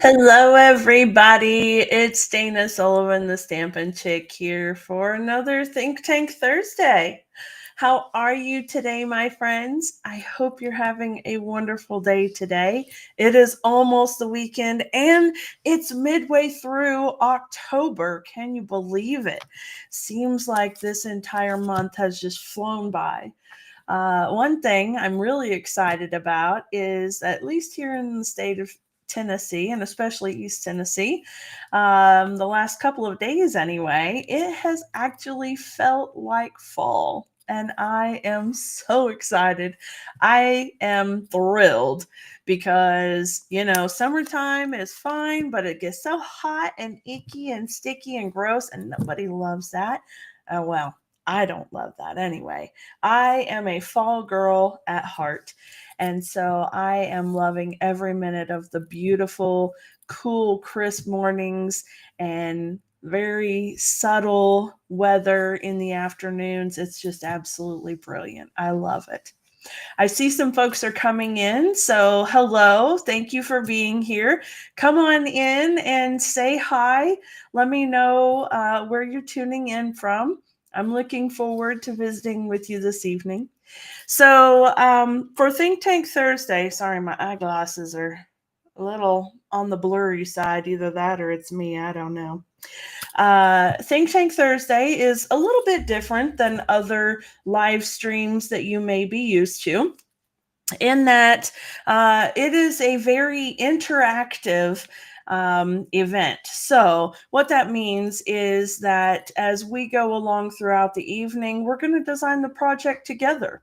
Hello, everybody. It's Dana Sullivan, the Stampin' Chick, here for another Think Tank Thursday. How are you today, my friends? I hope you're having a wonderful day today. It is almost the weekend and it's midway through October. Can you believe it? Seems like this entire month has just flown by. One thing I'm really excited about is, at least here in the state of Tennessee, and especially East Tennessee, the last couple of days anyway, it has actually felt like fall. And I am so excited. I am thrilled because, summertime is fine, but it gets so hot and icky and sticky and gross, and nobody loves that. Well, I don't love that anyway. I am a fall girl at heart. And so I am loving every minute of the beautiful, cool, crisp mornings and very subtle weather in the afternoons. It's just absolutely brilliant. I love it. I see some folks are coming in. So, hello. Thank you for being here. Come on in and say hi. Let me know where you're tuning in from. I'm looking forward to visiting with you this evening. So, for Think Tank Thursday, sorry, my eyeglasses are a little on the blurry side. Either that or it's me. I don't know. Think Tank Thursday is a little bit different than other live streams that you may be used to, in that it is a very interactive event. So, what that means is that as we go along throughout the evening, we're going to design the project together.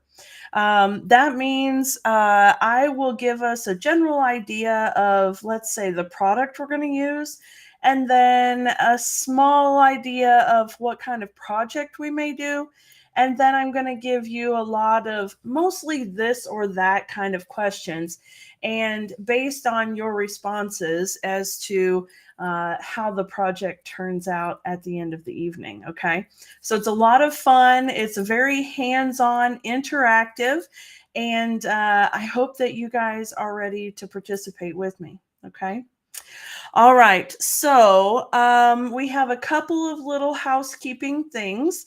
That means I will give us a general idea of, let's say, the product we're going to use, and then a small idea of what kind of project we may do. And then I'm going to give you a lot of mostly this or that kind of questions. And based on your responses as to how the project turns out at the end of the evening. Okay. So it's a lot of fun. It's very hands on, interactive. And I hope that you guys are ready to participate with me. Okay. All right, so we have a couple of little housekeeping things.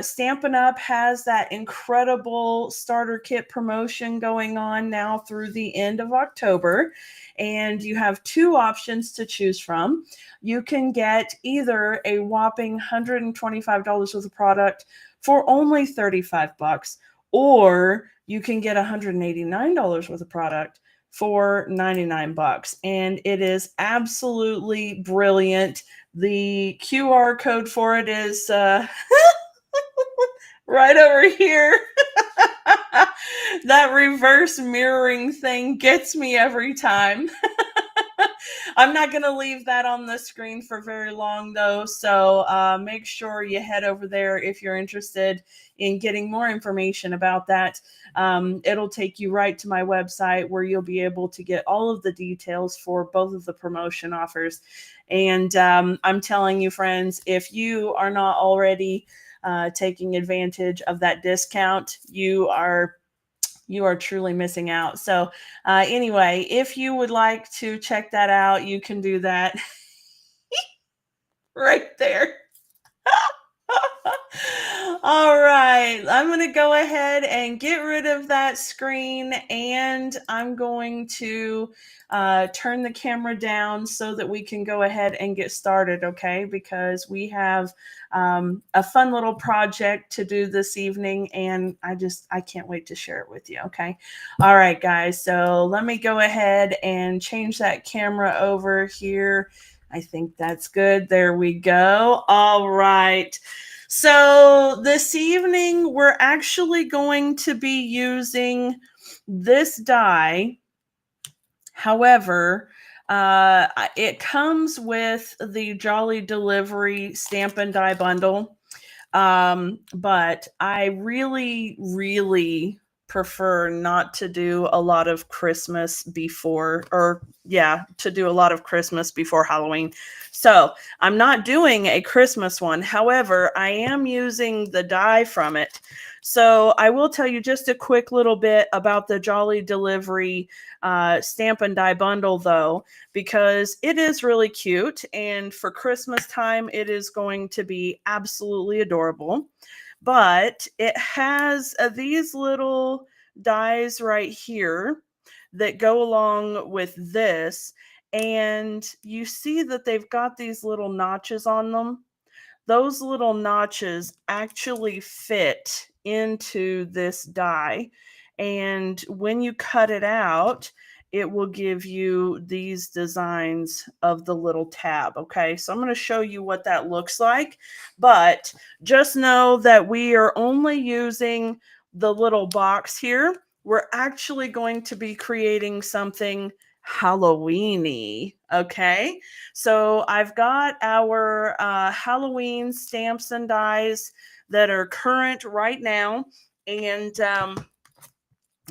Stampin' Up! Has that incredible starter kit promotion going on now through the end of October, and you have two options to choose from. You can get either a whopping $125 worth of product for only $35, or you can get $189 worth of product for $99, and it is absolutely brilliant. The QR code for it is right over here. That reverse mirroring thing gets me every time. I'm not going to leave that on the screen for very long, though, so make sure you head over there if you're interested in getting more information about that. It'll take you right to my website, where you'll be able to get all of the details for both of the promotion offers. And I'm telling you, friends, if you are not already taking advantage of that discount, you are truly missing out. So anyway, if you would like to check that out, you can do that right there. All right, I'm going to go ahead and get rid of that screen, and I'm going to turn the camera down so that we can go ahead and get started, okay? Because we have a fun little project to do this evening, and I can't wait to share it with you, okay? All right, guys, so let me go ahead and change that camera over here. I think that's good. There we go. All right. So this evening, we're actually going to be using this die. However, it comes with the Jolly Delivery Stampin' Die bundle. But I really, really prefer not to do a lot of Christmas before, to do a lot of Christmas before Halloween. So I'm not doing a Christmas one. However, I am using the die from it So I will tell you just a quick little bit about the Jolly Delivery stamp and die bundle, though, because it is really cute. And for Christmas time, it is going to be absolutely adorable. But it has these little dies right here that go along with this. And you see that they've got these little notches on them. Those little notches actually fit into this die. And when you cut it out, it will give you these designs of the little tab. Okay, so I'm going to show you what that looks like. But just know that we are only using the little box here. We're actually going to be creating something Halloweeny. Okay, so I've got our Halloween stamps and dies that are current right now, and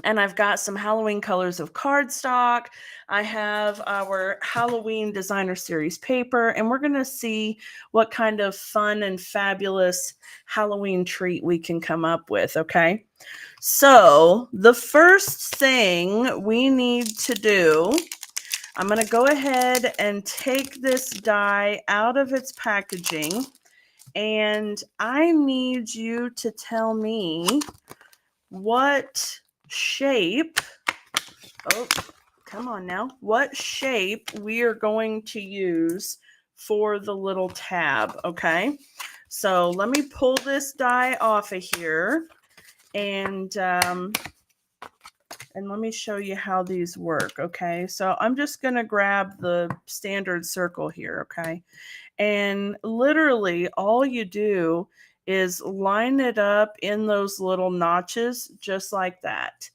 I've got some Halloween colors of cardstock. I have our Halloween Designer Series paper, and we're going to see what kind of fun and fabulous Halloween treat we can come up with, okay? So the first thing we need to do, I'm going to go ahead and take this die out of its packaging, and I need you to tell me what shape, oh, come on now, what shape we are going to use for the little tab, okay? So let me pull this die off of here, and let me show you how these work, okay? So I'm just going to grab the standard circle here, okay? And literally all you do is line it up in those little notches just like that.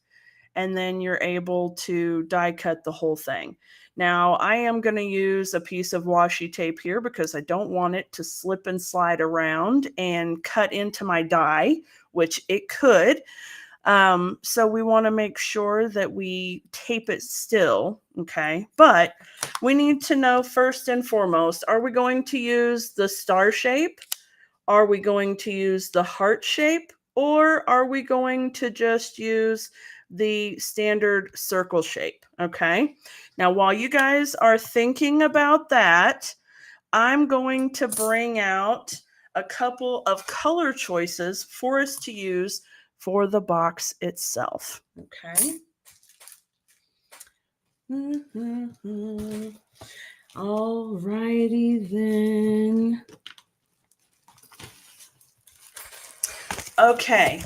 And then you're able to die cut the whole thing. Now, I am going to use a piece of washi tape here because I don't want it to slip and slide around and cut into my die, which it could. So we want to make sure that we tape it still, okay? But we need to know first and foremost, are we going to use the star shape? Are we going to use the heart shape? Or are we going to just use the standard circle shape, okay? Now, while you guys are thinking about that, I'm going to bring out a couple of color choices for us to use for the box itself. Okay. All righty then. Okay.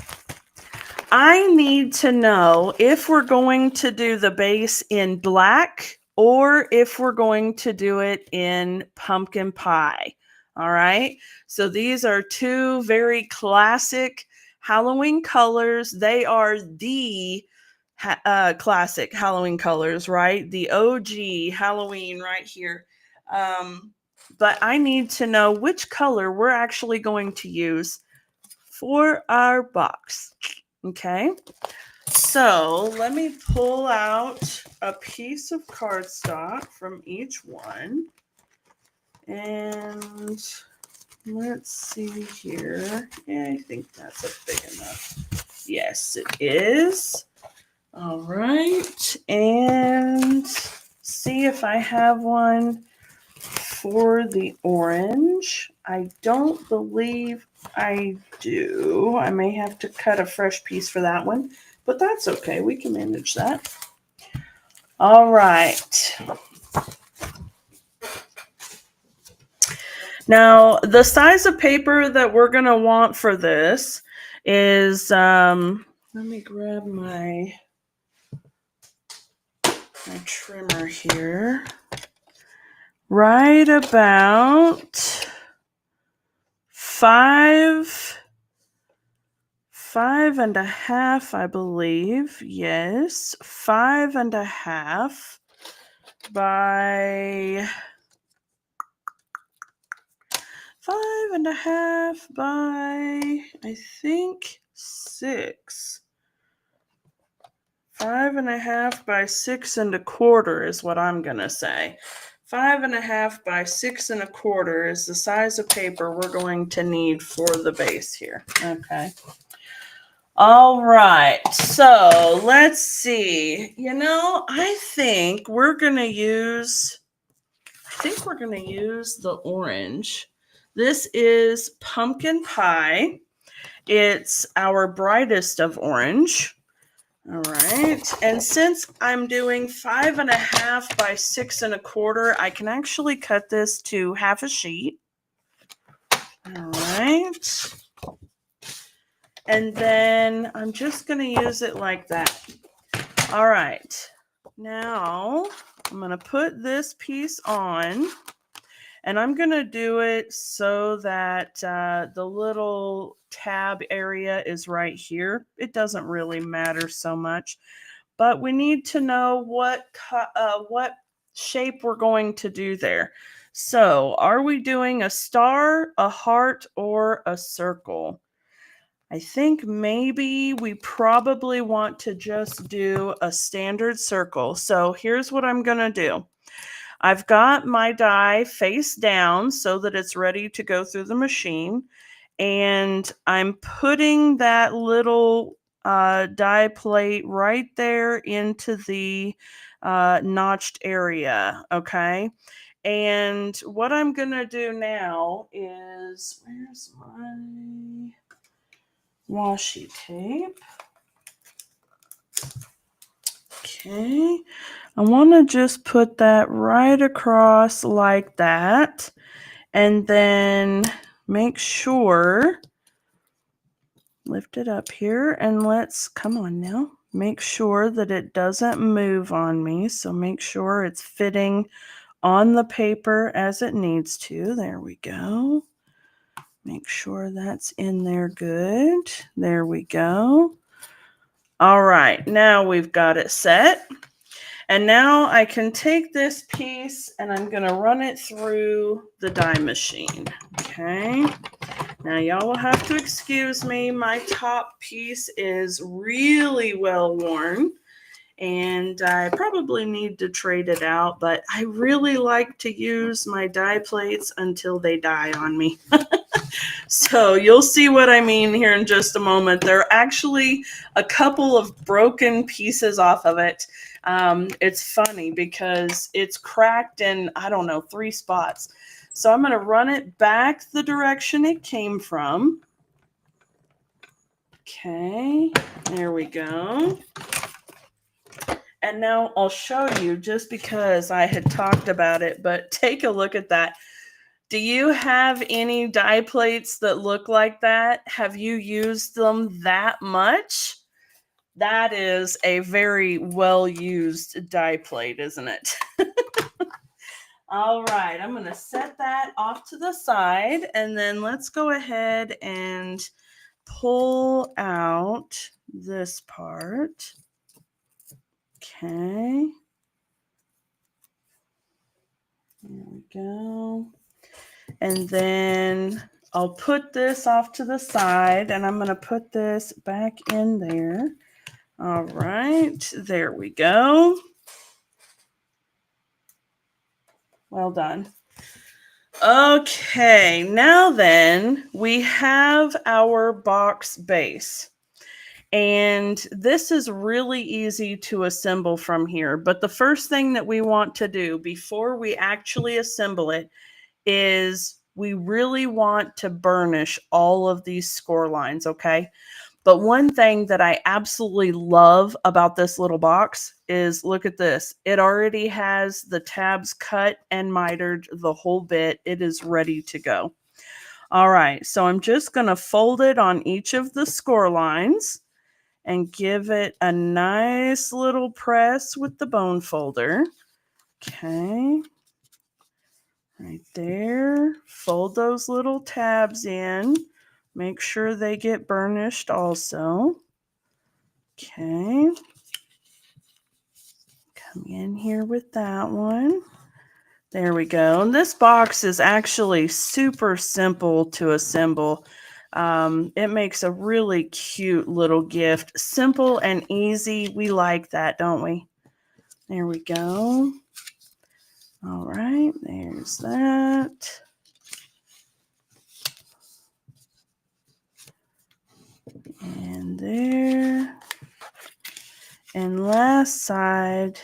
I need to know if we're going to do the base in black or if we're going to do it in pumpkin pie. All right. So these are two very classic Halloween colors. They are the classic Halloween colors, right? The OG Halloween right here. But I need to know which color we're actually going to use for our box. Okay. So let me pull out a piece of cardstock from each one. And let's see here. Yeah, I think that's a big enough. Yes, it is. All right. And see if I have one for the orange. I don't believe I do. I may have to cut a fresh piece for that one, but that's okay. We can manage that. All right. Now, the size of paper that we're going to want for this is, let me grab my trimmer here. Right about 5.5, I believe. Yes, 5.5 by 5.5 by, I think, 6. 5.5 by 6.25 is what I'm gonna say. 5.5 by 6.25 is the size of paper we're going to need for the base here. Okay. All right, so let's see. I think we're gonna use the orange. This is pumpkin pie. It's our brightest of orange. All right, and since I'm doing 5.5 by 6.25, I can actually cut this to half a sheet. All right. And then I'm just going to use it like that. All right. Now I'm going to put this piece on, and I'm going to do it so that the little tab area is right here. It doesn't really matter so much, but we need to know what shape we're going to do there. So are we doing a star, a heart, or a circle? I think maybe we probably want to just do a standard circle. So here's what I'm going to do. I've got my die face down so that it's ready to go through the machine. And I'm putting that little die plate right there into the notched area. Okay. And what I'm going to do now is, where's my washi tape? Okay, I want to just put that right across like that, and then make sure, lift it up here, and come on now, make sure that it doesn't move on me. So make sure it's fitting on the paper as it needs to. There we go. Make sure that's in there good. There we go. All right, now we've got it set. And now I can take this piece and I'm going to run it through the die machine. Okay. Now y'all will have to excuse me. My top piece is really well worn, and I probably need to trade it out, but I really like to use my die plates until they die on me. So you'll see what I mean here in just a moment. There are actually a couple of broken pieces off of it. It's funny because it's cracked in, I don't know, 3 spots. So I'm going to run it back the direction it came from. Okay, there we go. And now I'll show you, just because I had talked about it, but take a look at that. Do you have any die plates that look like that? Have you used them that much? That is a very well-used die plate, isn't it? All right, I'm going to set that off to the side, and then let's go ahead and pull out this part. Okay. There we go. And then I'll put this off to the side, and I'm going to put this back in there. All right, there we go. Well done. Okay, now then we have our box base. And this is really easy to assemble from here. But the first thing that we want to do before we actually assemble it is we really want to burnish all of these score lines, okay? But one thing that I absolutely love about this little box is, look at this. It already has the tabs cut and mitered, the whole bit. It is ready to go. All right, so I'm just going to fold it on each of the score lines and give it a nice little press with the bone folder. Okay. Right there. Fold those little tabs in. Make sure they get burnished also. Okay. Come in here with that one. There we go. And this box is actually super simple to assemble. It makes a really cute little gift. Simple and easy. We like that, don't we? There we go. All right, there's that. And there. And last side.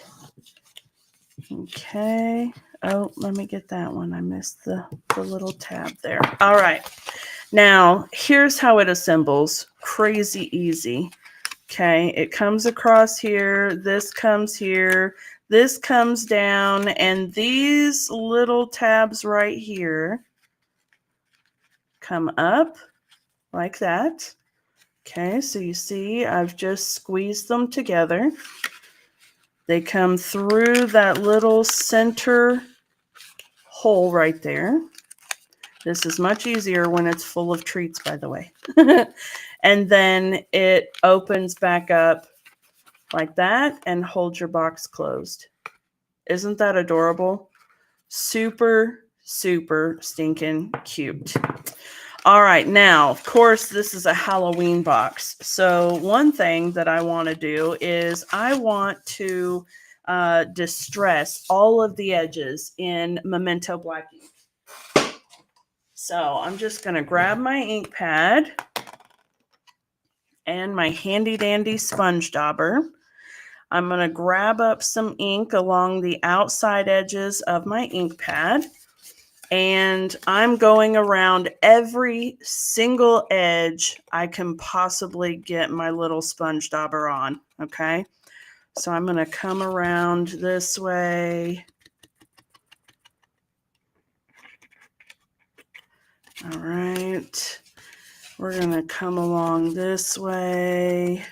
Okay. Oh, let me get that one. I missed the little tab there. All right. Now, here's how it assembles. Crazy easy. Okay, it comes across here, this comes here, this comes down, and these little tabs right here come up like that. Okay, so you see I've just squeezed them together. They come through that little center hole right there. This is much easier when it's full of treats, by the way. And then it opens back up like that and hold your box closed. Isn't that adorable? Super, super stinking cute. All right, now, of course, this is a Halloween box. So one thing that I want to do is I want to distress all of the edges in Memento Black ink. So I'm just going to grab my ink pad and my handy dandy sponge dauber. I'm going to grab up some ink along the outside edges of my ink pad, and I'm going around every single edge I can possibly get my little sponge dauber on, okay? So I'm going to come around this way. All right. We're going to come along this way.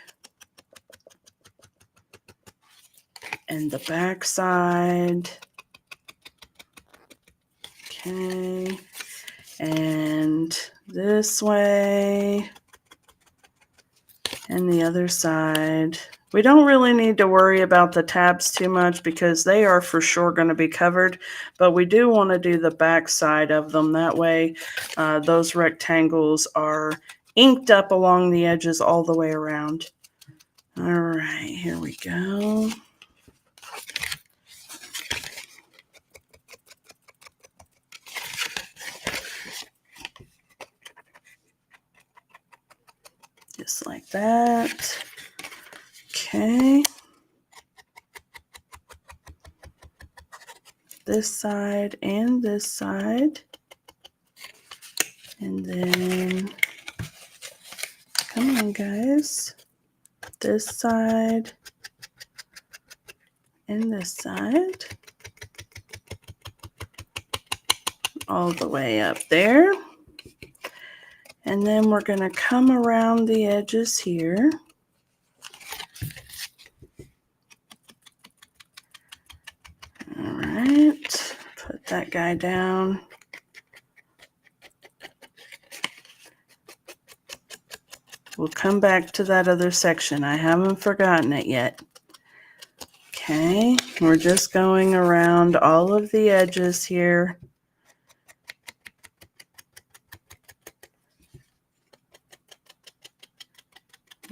And the back side. Okay. And this way. And the other side. We don't really need to worry about the tabs too much because they are for sure going to be covered, but we do want to do the back side of them. That way those rectangles are inked up along the edges all the way around. All right, here we go. Just like that. Okay. This side and this side. And then, come on guys. This side and this side. All the way up there. And then we're going to come around the edges here. All right, put that guy down. We'll come back to that other section. I haven't forgotten it yet. Okay, we're just going around all of the edges here.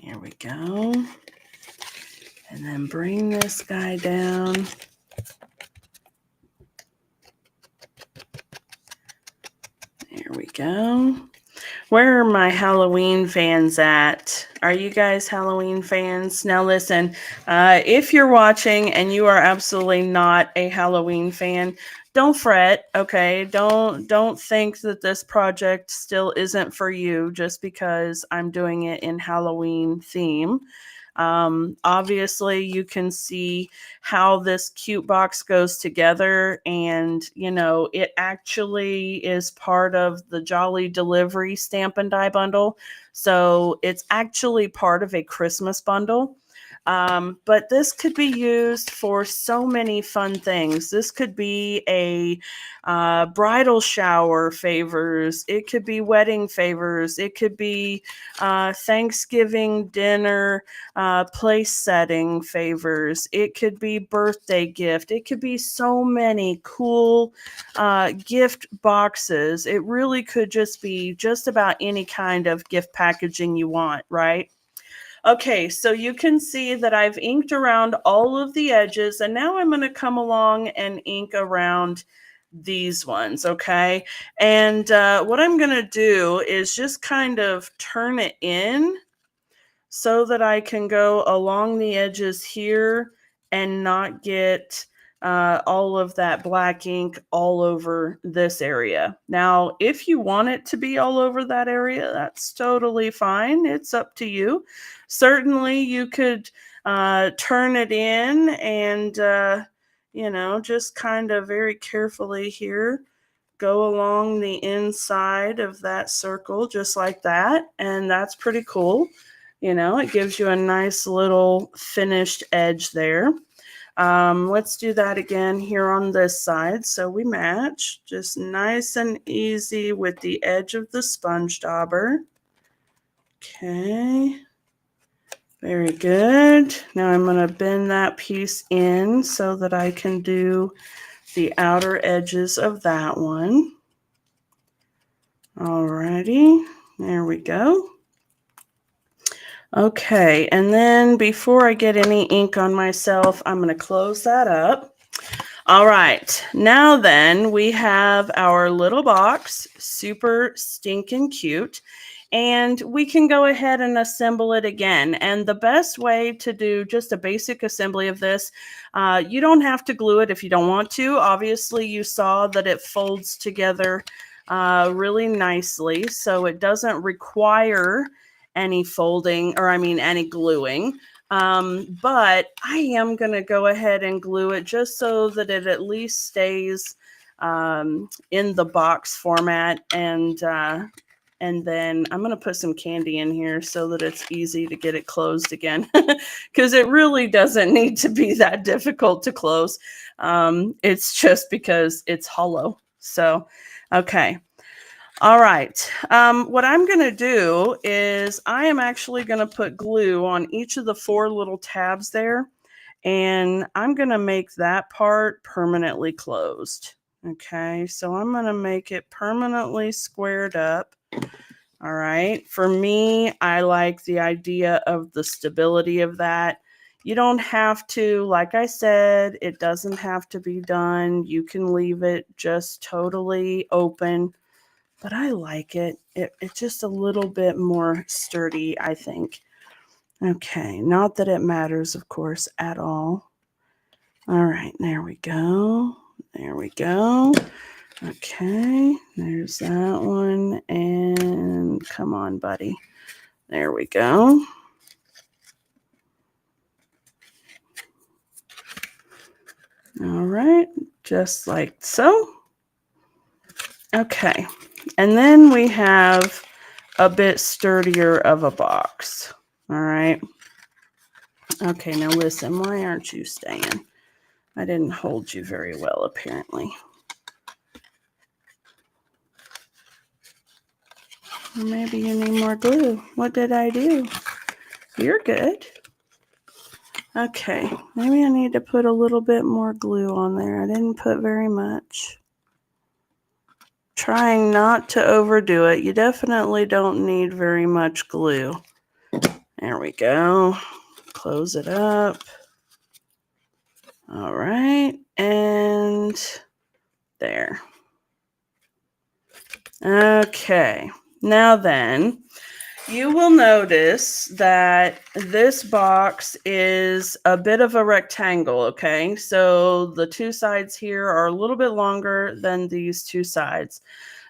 Here we go. And then bring this guy down. There we go. Where are my Halloween fans at? Are you guys Halloween fans? Now listen, if you're watching and you are absolutely not a Halloween fan, don't fret, okay? Don't think that this project still isn't for you just because I'm doing it in Halloween theme. Obviously you can see how this cute box goes together, and you know it actually is part of the Jolly Delivery stamp and die bundle, so it's actually part of a Christmas bundle. But this could be used for so many fun things. This could be a bridal shower favors. It could be wedding favors. It could be Thanksgiving dinner place setting favors. It could be birthday gift. It could be so many cool gift boxes. It really could just be just about any kind of gift packaging you want, right? Okay, so you can see that I've inked around all of the edges, and now I'm going to come along and ink around these ones, okay? And what I'm going to do is just kind of turn it in so that I can go along the edges here and not get all of that black ink all over this area. Now, if you want it to be all over that area, that's totally fine. It's up to you. Certainly, you could turn it in and, just kind of very carefully here go along the inside of that circle just like that. And that's pretty cool. It gives you a nice little finished edge there. Let's do that again here on this side. So we match just nice and easy with the edge of the sponge dauber. Okay. Very good. Now I'm going to bend that piece in so that I can do the outer edges of that one. Alrighty, there we go. Okay, and then before I get any ink on myself, I'm going to close that up. All right, now then we have our little box, super stinking cute. And we can go ahead and assemble it again. And the best way to do just a basic assembly of this, you don't have to glue it if you don't want to. Obviously, you saw that it folds together really nicely, so it doesn't require any folding, or any gluing. But I am going to go ahead and glue it just so that it at least stays in the box format, and then I'm going to put some candy in here so that it's easy to get it closed again, because it really doesn't need to be that difficult to close. It's just because it's hollow. So, okay. All right. What I'm going to do is I am actually going to put glue on each of the 4 little tabs there, and I'm going to make that part permanently closed. Okay, so I'm going to make it permanently squared up. All right. For me, I like the idea of the stability of that. You don't have to, like I said, it doesn't have to be done. You can leave it just totally open, but I like it. It's just a little bit more sturdy, I think. Okay, not that it matters, of course, at all. All right, there we go. There we go. Okay, there's that one, and come on, buddy. There we go. All right, just like so. Okay, and then we have a bit sturdier of a box. All right. Okay, now listen, why aren't you staying? I didn't hold you very well, apparently. Or maybe you need more glue. What did I do? You're good. Okay, maybe I need to put a little bit more glue on there. I didn't put very much. Trying not to overdo it. You definitely don't need very much glue. There we go. Close it up. All right, and there. Okay, now then, you will notice that this box is a bit of a rectangle, okay? So the 2 sides here are a little bit longer than these 2 sides.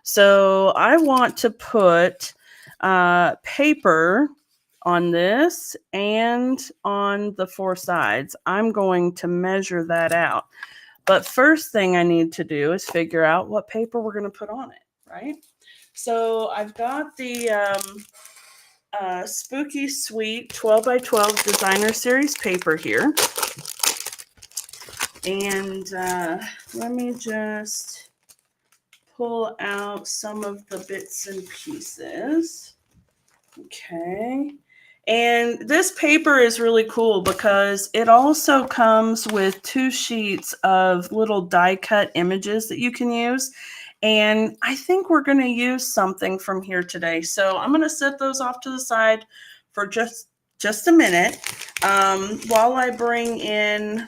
So I want to put paper on this and on the 4 sides. I'm going to measure that out. But first thing I need to do is figure out what paper we're going to put on it, right? So I've got the Spooky Sweet 12 by 12 Designer Series paper here. And let me just pull out some of the bits and pieces. Okay. And this paper is really cool because it also comes with 2 sheets of little die cut images that you can use. And I think we're going to use something from here today. So I'm going to set those off to the side for just a minute while I bring in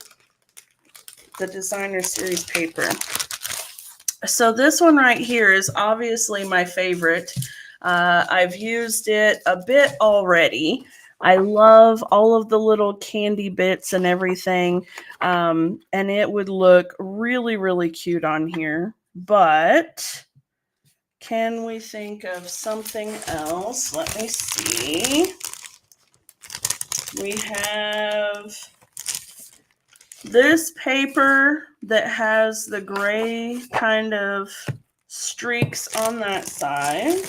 the Designer Series paper. So this one right here is obviously my favorite. I've used it a bit already. I love all of the little candy bits and everything. And it would look really, really cute on here. But can we think of something else? Let me see. We have this paper that has the gray kind of streaks on that side.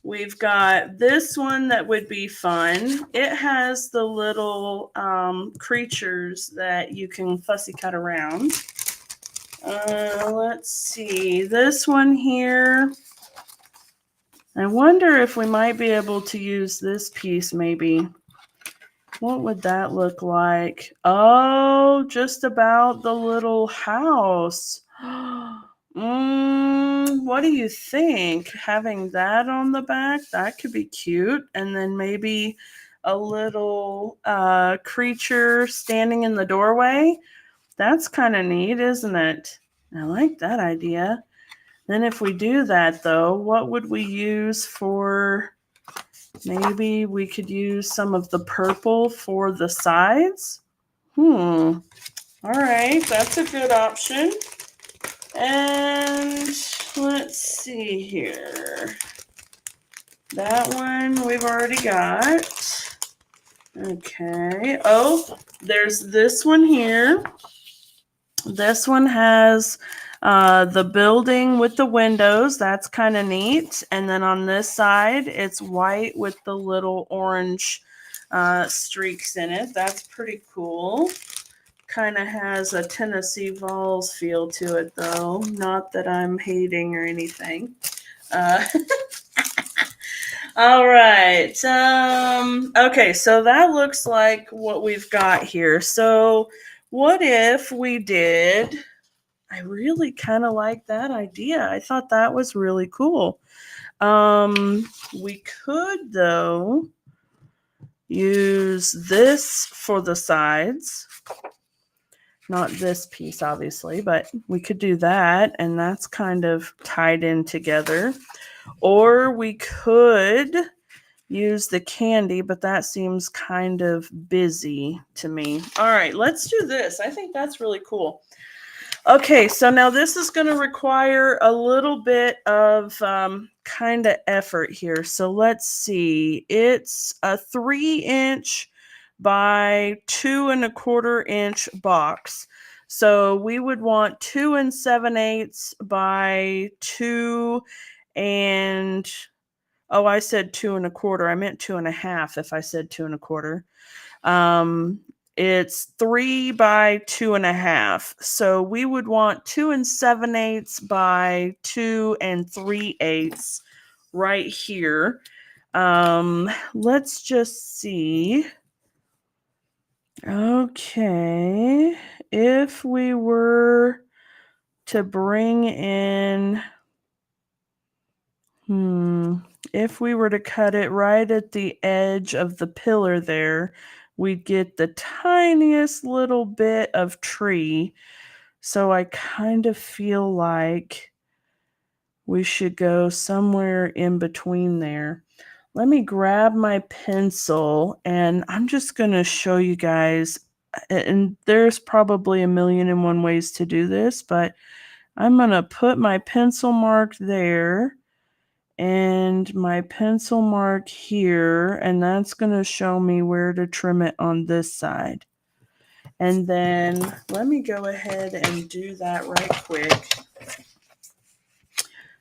We've got this one that would be fun. It has the little creatures that you can fussy cut around. Let's see. This one here. I wonder if we might be able to use this piece maybe. What would that look like? Oh, just about the little house. What do you think? Having that on the back, that could be cute. And then maybe a little creature standing in the doorway. That's kind of neat, isn't it? I like that idea. Then if we do that, though, what would we use for... Maybe we could use some of the purple for the sides. All right, that's a good option. And let's see here. That one we've already got. Okay. Oh, there's this one here. This one has the building with the windows. That's kind of neat. And then on this side, it's white with the little orange streaks in it. That's pretty cool. Kind of has a Tennessee Vols feel to it, though. Not that I'm hating or anything. All right. Okay, so that looks like what we've got here. So what if we did... I really kind of like that idea. I thought that was really cool. We could, though, use this for the sides. Not this piece, obviously, but we could do that, and that's kind of tied in together. Or we could use the candy, but that seems kind of busy to me. All right, let's do this. I think that's really cool. Okay, so now this is going to require a little bit of kind of effort here. So let's see. It's a 3-inch by 2 1/4 inch box. So we would want 2 7/8 by 2 and... Oh, I said 2 1/4. I meant 2 1/2 if I said 2 1/4. It's 3 by 2 1/2. So we would want 2 7/8 by 2 3/8 right here. Let's just see. Okay. If we were to bring in... If we were to cut it right at the edge of the pillar there, we'd get the tiniest little bit of tree. So I kind of feel like we should go somewhere in between there. Let me grab my pencil, and I'm just going to show you guys. And there's probably 1,000,001 ways to do this, but I'm going to put my pencil mark there and my pencil mark here, and that's going to show me where to trim it on this side. And then let me go ahead and do that right quick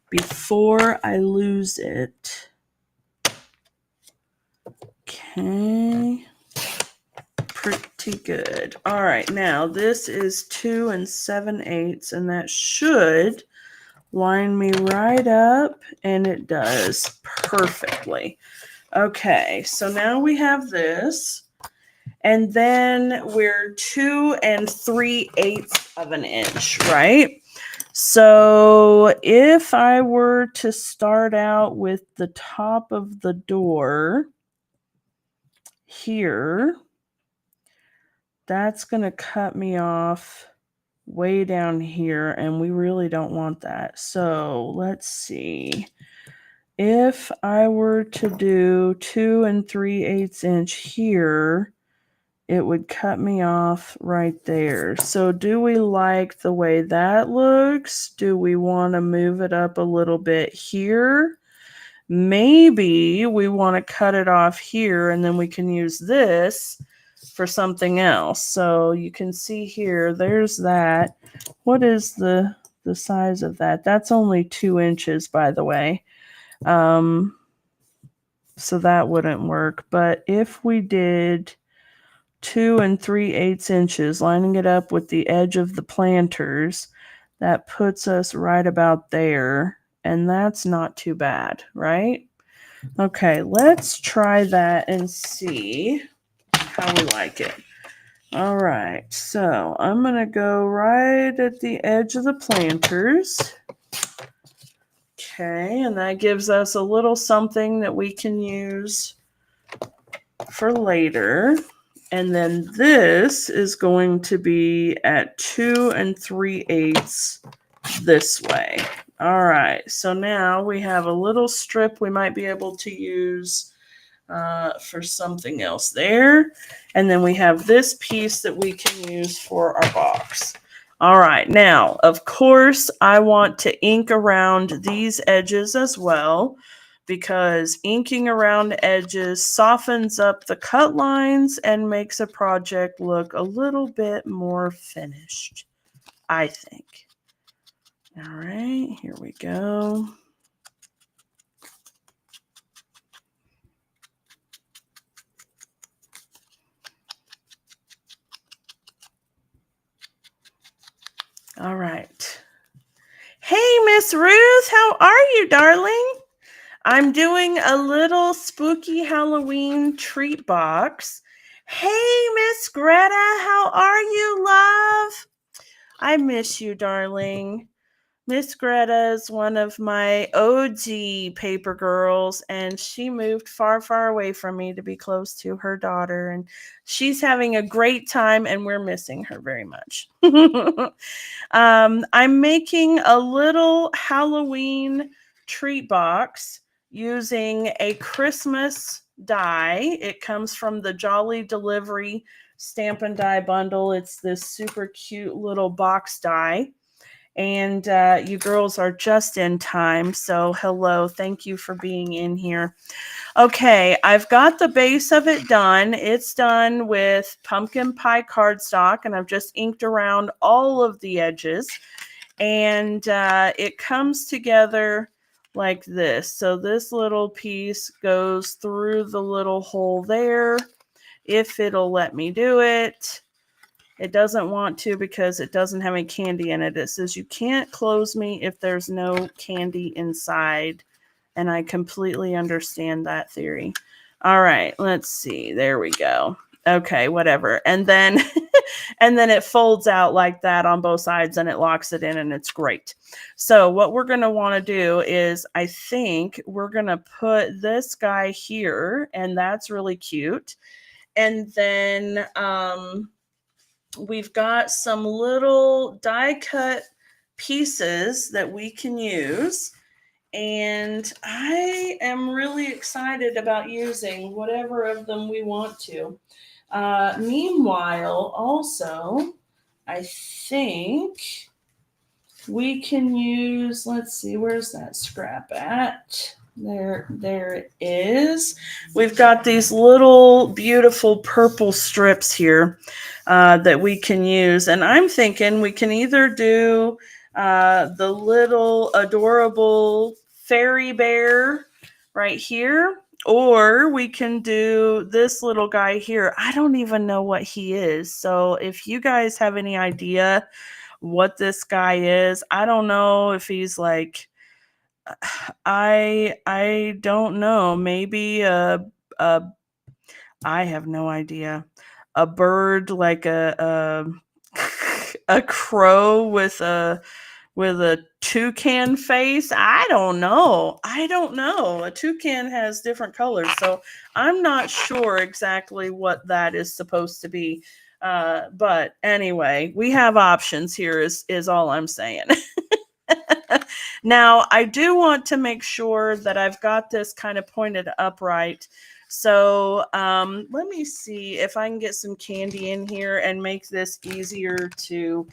before I lose it. Okay. Pretty good. All right, now this is 2 7/8, and that should line me right up, and it does perfectly. Okay, so now we have this, and then we're 2 3/8 of an inch, right? So if I were to start out with the top of the door here, that's going to cut me off way down here, and we really don't want that. So let's see. if I were to do 2 3/8 inch here, it would cut me off right there. So do we like the way that looks? Do we want to move it up a little bit here? Maybe we want to cut it off here and then we can use this for something else. So you can see here, there's that. What is the size of that? That's only 2 inches, by the way. So that wouldn't work. But if we did 2 3/8 inches, lining it up with the edge of the planters, that puts us right about there. And that's not too bad, right? Okay, let's try that and see how we like it. All right, so I'm going to go right at the edge of the planters. Okay, and that gives us a little something that we can use for later. And then this is going to be at 2 3/8 this way. All right, so now we have a little strip we might be able to use for something else there. And then we have this piece that we can use for our box. All right, now, of course, I want to ink around these edges as well, because inking around edges softens up the cut lines and makes a project look a little bit more finished, I think. All right, here we go. All right. Hey, Miss Ruth, how are you, darling? I'm doing a little spooky Halloween treat box. Hey, Miss Greta, how are you, love? I miss you, darling. Miss Greta is one of my OG paper girls, and she moved far, far away from me to be close to her daughter, and she's having a great time, and we're missing her very much. I'm making a little Halloween treat box using a Christmas die. It comes from the Jolly Delivery Stamp and Die bundle. It's this super cute little box die. And you girls are just in time. So hello, thank you for being in here. Okay, I've got the base of it done. It's done with pumpkin pie cardstock, and I've just inked around all of the edges. And it comes together like this. So this little piece goes through the little hole there, if it'll let me do it. It doesn't want to because it doesn't have any candy in it. It says you can't close me if there's no candy inside. And I completely understand that theory. All right, let's see. There we go. Okay, whatever. And then and then it folds out like that on both sides and it locks it in and it's great. So what we're going to want to do is, I think we're going to put this guy here, and that's really cute. And then we've got some little die cut pieces that we can use. And I am really excited about using whatever of them we want to. Meanwhile, also, I think we can use, let's see, where's that scrap at? There it is. We've got these little beautiful purple strips here that we can use. And I'm thinking we can either do the little adorable fairy bear right here, or we can do this little guy here. I don't even know what he is. So if you guys have any idea what this guy is, I don't know if he's like, I don't know, maybe I have no idea. A bird, like a crow with a toucan face. I don't know. A toucan has different colors, so I'm not sure exactly what that is supposed to be. But anyway, we have options here is all I'm saying. Now, I do want to make sure that I've got this kind of pointed upright. So let me see if I can get some candy in here and make this easier to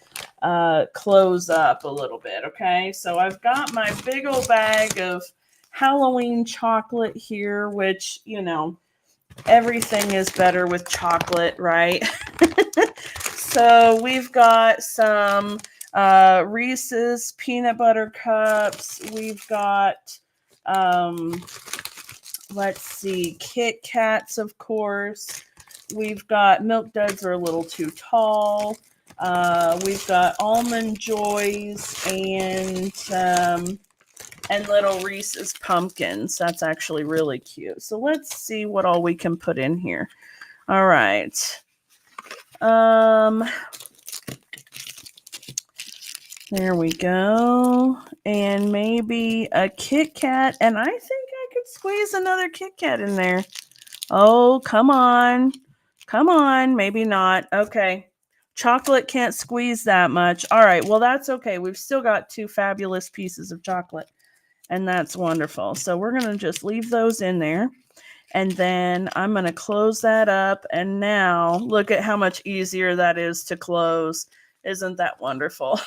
close up a little bit. Okay, so I've got my big old bag of Halloween chocolate here, which, you know, everything is better with chocolate, right? So we've got some Reese's peanut butter cups. We've got, let's see, Kit Kats, of course. We've got Milk Duds are a little too tall. We've got Almond Joys and little Reese's pumpkins. That's actually really cute. So let's see what all we can put in here. All right. There we go. And maybe a Kit Kat. And I think I could squeeze another Kit Kat in there. Oh, come on. Come on. Maybe not. Okay. Chocolate can't squeeze that much. All right. Well, that's okay. We've still got 2 fabulous pieces of chocolate. And that's wonderful. So we're going to just leave those in there. And then I'm going to close that up. And now look at how much easier that is to close. Isn't that wonderful?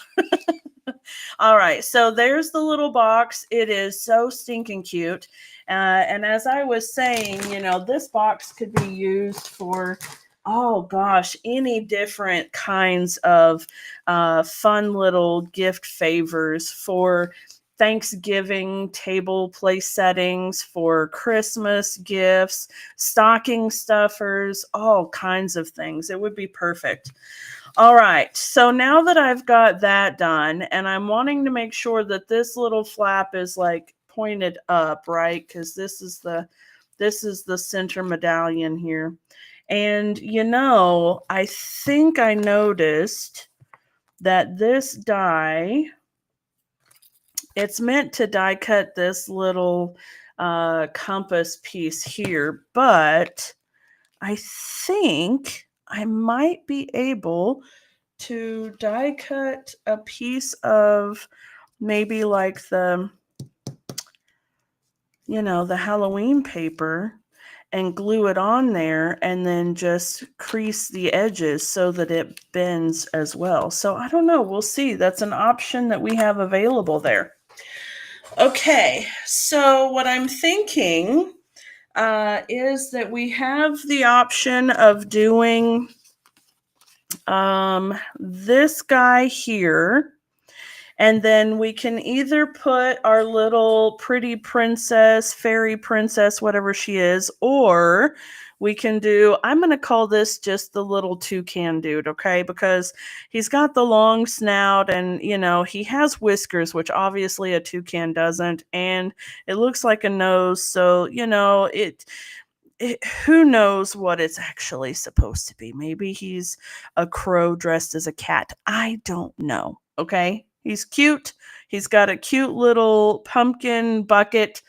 All right. So there's the little box. It is so stinking cute. And as I was saying, you know, this box could be used for, oh gosh, any different kinds of fun little gift favors for Thanksgiving table place settings, for Christmas gifts, stocking stuffers, all kinds of things. It would be perfect. All right, so now that I've got that done, and I'm wanting to make sure that this little flap is like pointed up, right? Because this is the center medallion here. And you know, I think I noticed that this die, it's meant to die cut this little compass piece here, but I think I might be able to die cut a piece of maybe like the, you know, the Halloween paper and glue it on there and then just crease the edges so that it bends as well. So I don't know. We'll see. That's an option that we have available there. Okay, so what I'm thinking is that we have the option of doing this guy here, and then we can either put our little pretty princess, fairy princess, whatever she is, or we can do, I'm going to call this just the little toucan dude, okay? Because he's got the long snout and, you know, he has whiskers, which obviously a toucan doesn't, and it looks like a nose, so, you know, who knows what it's actually supposed to be. Maybe he's a crow dressed as a cat. I don't know, okay? He's cute. He's got a cute little pumpkin bucket.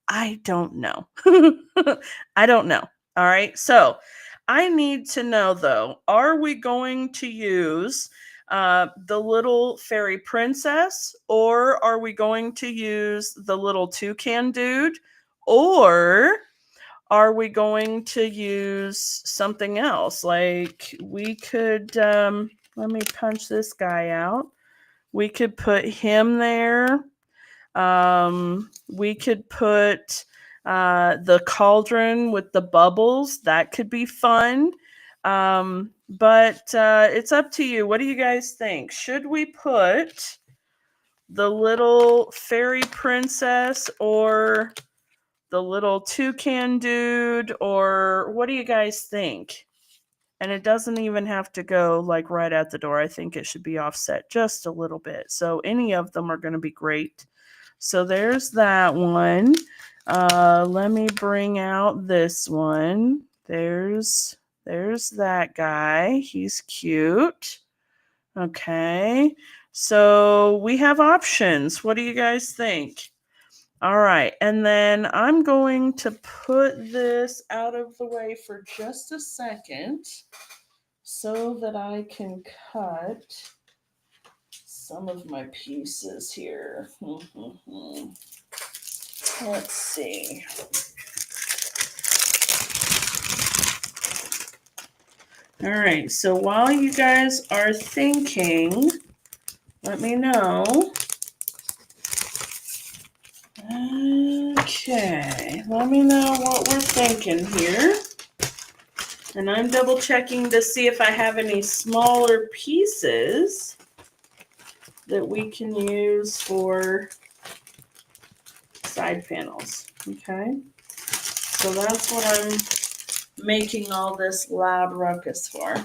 I don't know. I don't know. All right. So I need to know though, are we going to use the little fairy princess, or are we going to use the little toucan dude, or are we going to use something else? Like we could, let me punch this guy out. We could put him there. We could put the cauldron with the bubbles. That could be fun. But it's up to you. What do you guys think? Should we put the little fairy princess or the little toucan dude, or what do you guys think? And it doesn't even have to go like right at the door. I think it should be offset just a little bit. So any of them are going to be great. So there's that one. Let me bring out this one. There's that guy. He's cute. Okay. So we have options. What do you guys think? All right, and then I'm going to put this out of the way for just a second so that I can cut some of my pieces here. Let's see. All right, so while you guys are thinking, let me know. Okay, let me know what we're thinking here. And I'm double checking to see if I have any smaller pieces that we can use for side panels. Okay, so that's what I'm making all this loud ruckus for.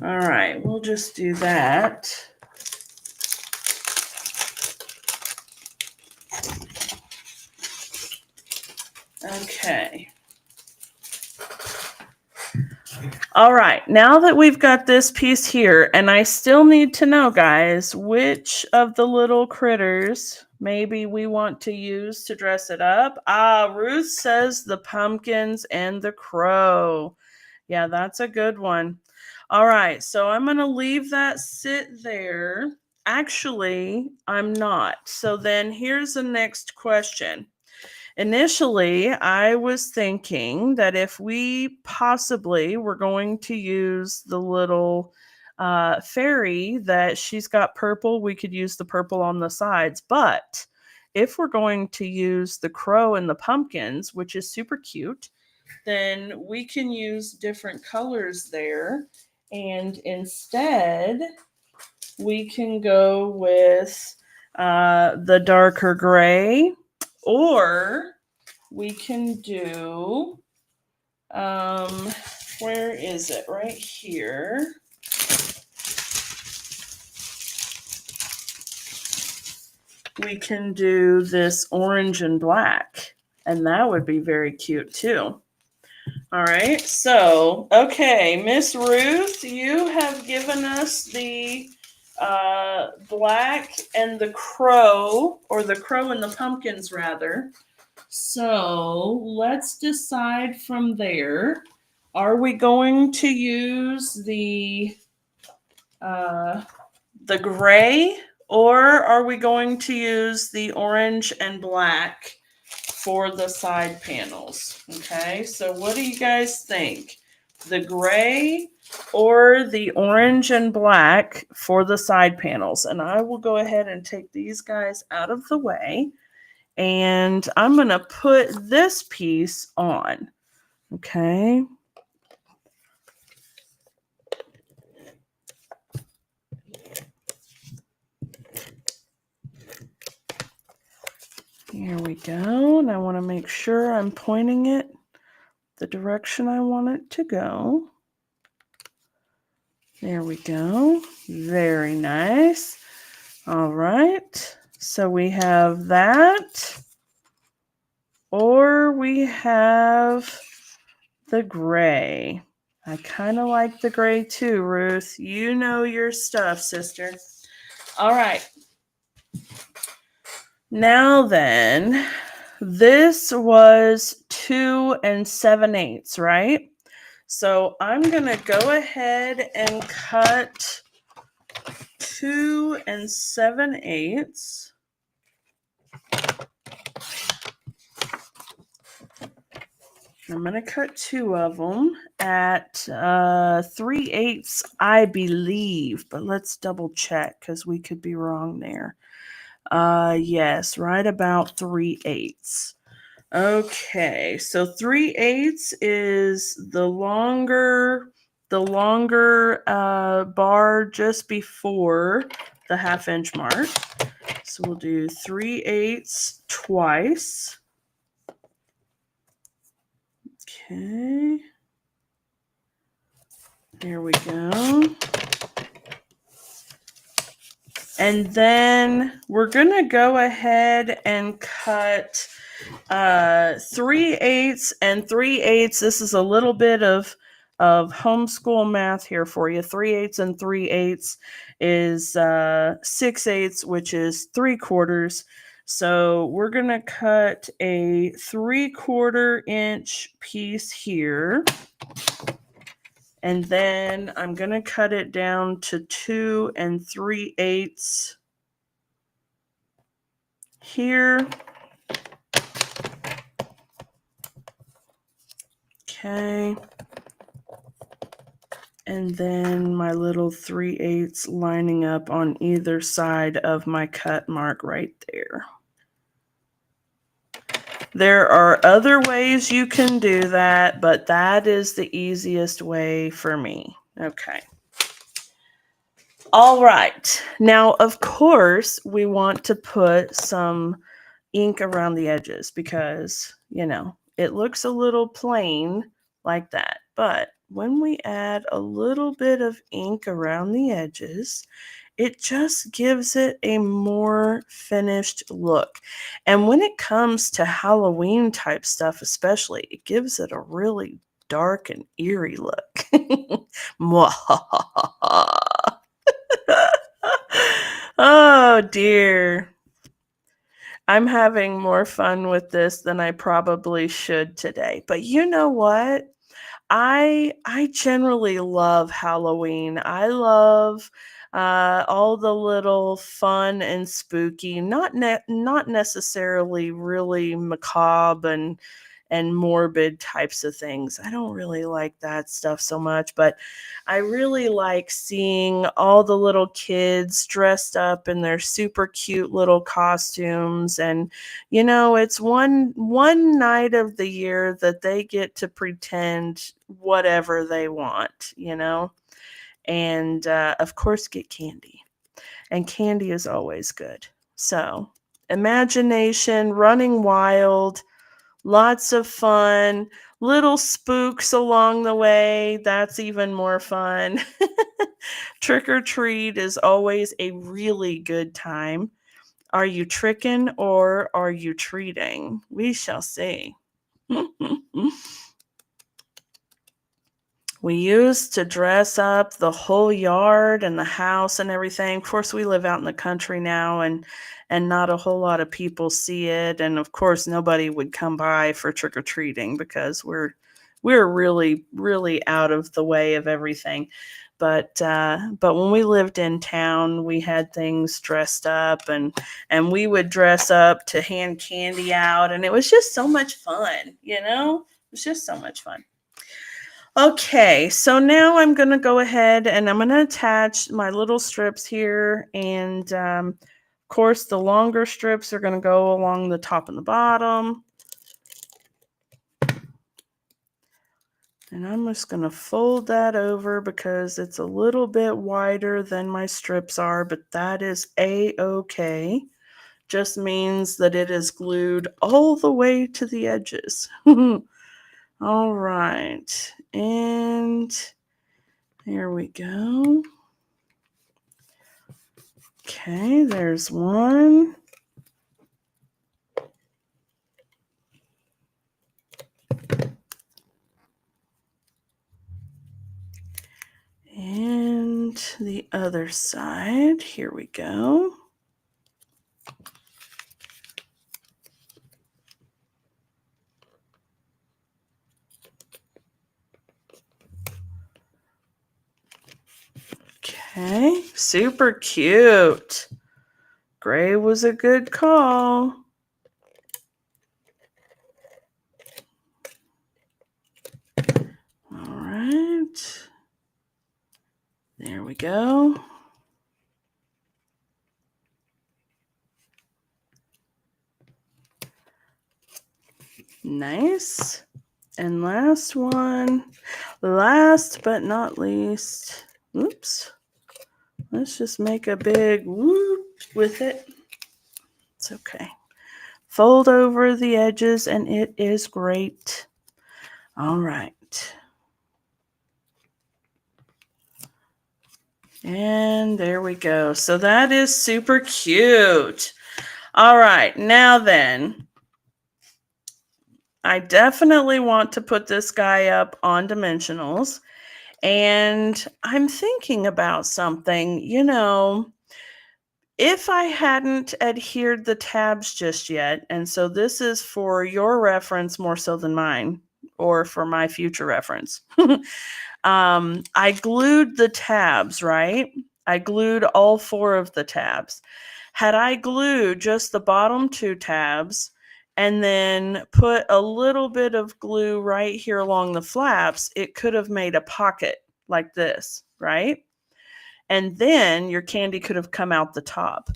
All right, we'll just do that. Okay. All right, now that we've got this piece here, and I still need to know, guys, which of the little critters maybe we want to use to dress it up. Ruth says the pumpkins and the crow. Yeah, that's a good one. All right, so I'm going to leave that sit there. Actually, I'm not. So then here's the next question. Initially, I was thinking that if we possibly were going to use the little fairy that she's got purple, we could use the purple on the sides. But if we're going to use the crow and the pumpkins, which is super cute, then we can use different colors there. And instead, we can go with the darker gray, or we can do, where is it? Right here. We can do this orange and black, and that would be very cute too. All right, so, okay, Miss Ruth, you have given us the black and the crow, or the crow and the pumpkins rather. So let's decide from there. Are we going to use the gray, or are we going to use the orange and black for the side panels? Okay, so what do you guys think? The gray or the orange and black for the side panels? And I will go ahead and take these guys out of the way. And I'm going to put this piece on. Okay. Here we go. And I want to make sure I'm pointing it the direction I want it to go. There we go. Very nice. All right. So we have that. Or we have the gray. I kind of like the gray too, Ruth. You know your stuff, sister. All right. Now then, this was 2 7/8, right? So I'm going to go ahead and cut 2 7/8. I'm going to cut 2 of them at 3/8, I believe, but let's double check because we could be wrong there. Yes, right about 3/8. Okay, so 3/8 is the longer bar just before the 1/2 inch mark. So we'll do 3/8 twice. Okay. There we go. And then we're going to go ahead and cut 3/8 and 3/8. This is a little bit of homeschool math here for you. 3/8 and 3/8 is 6/8, which is 3/4. So we're going to cut a 3/4 inch piece here. And then I'm going to cut it down to 2 3/8 here. Okay. And then my little 3/8 lining up on either side of my cut mark right there. There are other ways you can do that, but that is the easiest way for me. Okay. All right. Now, of course, we want to put some ink around the edges because, it looks a little plain like that. But when we add a little bit of ink around the edges, it just gives it a more finished look. And when it comes to Halloween type stuff, especially, it gives it a really dark and eerie look. Oh dear. I'm having more fun with this than I probably should today. But you know what? I generally love Halloween. I love all the little fun and spooky, not necessarily really macabre and morbid types of things. I don't really like that stuff so much, but I really like seeing all the little kids dressed up in their super cute little costumes. And it's one night of the year that they get to pretend whatever they want, and of course get candy. And candy is always good. So imagination running wild. Lots of fun, little spooks along the way. That's even more fun. Trick or treat is always a really good time. Are you tricking or are you treating? We shall see. We used to dress up the whole yard and the house and everything. Of course, we live out in the country now, and not a whole lot of people see it. And of course, nobody would come by for trick or treating because we're really really out of the way of everything. But when we lived in town, we had things dressed up, and we would dress up to hand candy out, and it was just so much fun. It was just so much fun. Okay, so now I'm going to go ahead and I'm going to attach my little strips here. And of course, the longer strips are going to go along the top and the bottom. And I'm just going to fold that over because it's a little bit wider than my strips are, but that is a-okay. Just means that it is glued all the way to the edges. All right, and there we go. Okay, there's one. And the other side, here we go. Okay, super cute. Gray was a good call. All right. There we go. Nice. And last one, last but not least, oops. Let's just make a big whoop with it. It's okay. Fold over the edges and it is great. All right. And there we go. So that is super cute. All right. Now then, I definitely want to put this guy up on dimensionals. And I'm thinking about something, if I hadn't adhered the tabs just yet, and so this is for your reference more so than mine, or for my future reference. I glued the tabs, right? I glued all 4 of the tabs. Had I glued just the bottom 2 tabs and then put a little bit of glue right here along the flaps, it could have made a pocket like this, right? And then your candy could have come out the top.